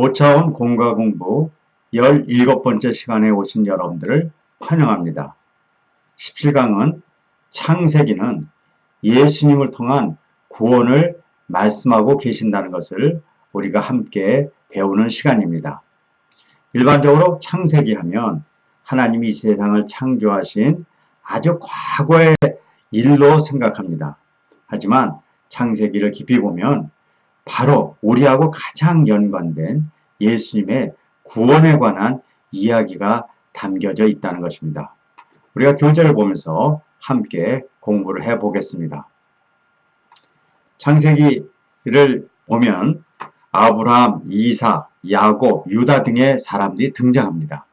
5차원 공과 공부 17번째 시간에 오신 여러분들을 환영합니다. 17강은 창세기는 예수님을 통한 구원을 말씀하고 계신다는 것을 우리가 함께 배우는 시간입니다. 일반적으로 창세기 하면 하나님이 이 세상을 창조하신 아주 과거의 일로 생각합니다. 하지만 창세기를 깊이 보면 바로 우리하고 가장 연관된 예수님의 구원에 관한 이야기가 담겨져 있다는 것입니다. 우리가 교재를 보면서 함께 공부를 해 보겠습니다. 창세기를 보면 아브라함, 이삭, 야곱, 유다 등의 사람들이 등장합니다.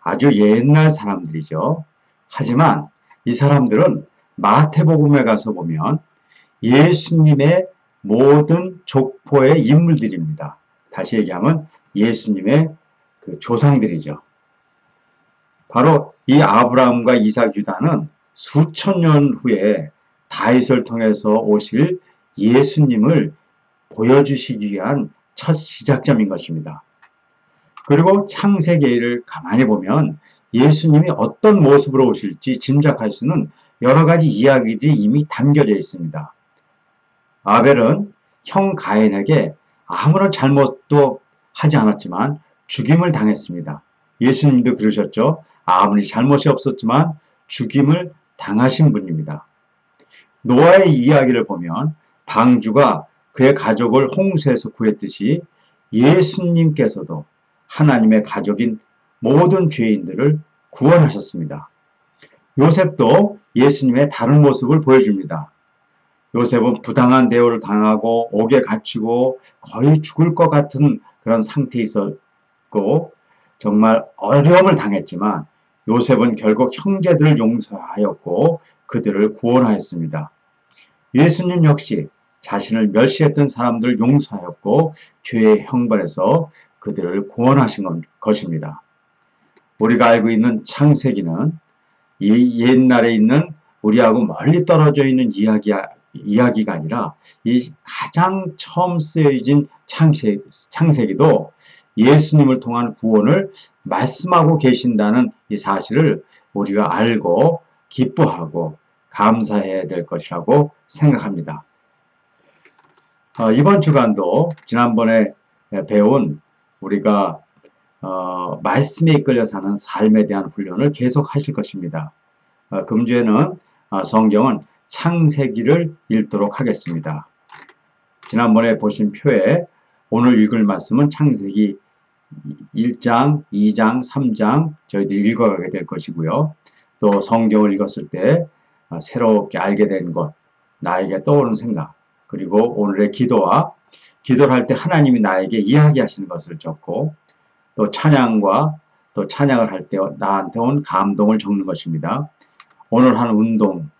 아주 옛날 사람들이죠. 하지만 이 사람들은 마태복음에 가서 보면 예수님의 모든 족보의 인물들입니다. 다시 얘기하면 예수님의 그 조상들이죠. 바로 이 아브라함과 이삭, 유다는 수천 년 후에 다윗을 통해서 오실 예수님을 보여주시기 위한 첫 시작점인 것입니다. 그리고 창세기를 가만히 보면 예수님이 어떤 모습으로 오실지 짐작할 수 있는 여러 가지 이야기들이 이미 담겨져 있습니다. 아벨은 형 가인에게 아무런 잘못도 하지 않았지만 죽임을 당했습니다. 예수님도 그러셨죠. 아무리 잘못이 없었지만 죽임을 당하신 분입니다. 노아의 이야기를 보면 방주가 그의 가족을 홍수에서 구했듯이 예수님께서도 하나님의 가족인 모든 죄인들을 구원하셨습니다. 요셉도 예수님의 다른 모습을 보여줍니다. 요셉은 부당한 대우를 당하고 옥에 갇히고 거의 죽을 것 같은 그런 상태에 있었고 정말 어려움을 당했지만 요셉은 결국 형제들을 용서하였고 그들을 구원하였습니다. 예수님 역시 자신을 멸시했던 사람들을 용서하였고 죄의 형벌에서 그들을 구원하신 것입니다. 우리가 알고 있는 창세기는 이 옛날에 있는 우리하고 멀리 떨어져 있는 이야기가 아니라 이 가장 처음 쓰여진 창세기도 예수님을 통한 구원을 말씀하고 계신다는 이 사실을 우리가 알고 기뻐하고 감사해야 될 것이라고 생각합니다. 이번 주간도 지난번에 배운 우리가 말씀에 이끌려 사는 삶에 대한 훈련을 계속 하실 것입니다. 금주에는 성경은 창세기를 읽도록 하겠습니다. 지난번에 보신 표에 오늘 읽을 말씀은 창세기 1장, 2장, 3장 저희들이 읽어가게 될 것이고요. 또 성경을 읽었을 때 새롭게 알게 된 것, 나에게 떠오르는 생각, 그리고 오늘의 기도를 할 때 하나님이 나에게 이야기하시는 것을 적고 또 찬양을 할 때 나한테 온 감동을 적는 것입니다. 오늘 한 운동,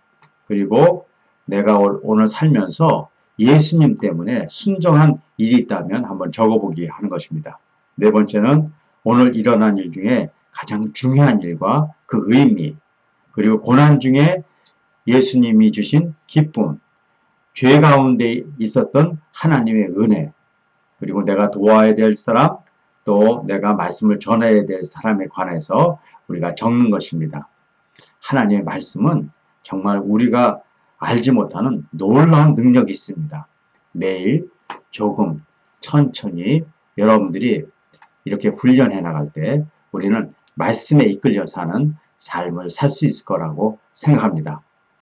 그리고 내가 오늘 살면서 예수님 때문에 순종한 일이 있다면 한번 적어보기 하는 것입니다. 네 번째는 오늘 일어난 일 중에 가장 중요한 일과 그 의미, 그리고 고난 중에 예수님이 주신 기쁨, 죄 가운데 있었던 하나님의 은혜, 그리고 내가 도와야 될 사람, 또 내가 말씀을 전해야 될 사람에 관해서 우리가 적는 것입니다. 하나님의 말씀은 정말 우리가 알지 못하는 놀라운 능력이 있습니다. 매일 조금 천천히 여러분들이 이렇게 훈련해 나갈 때 우리는 말씀에 이끌려 사는 삶을 살 수 있을 거라고 생각합니다.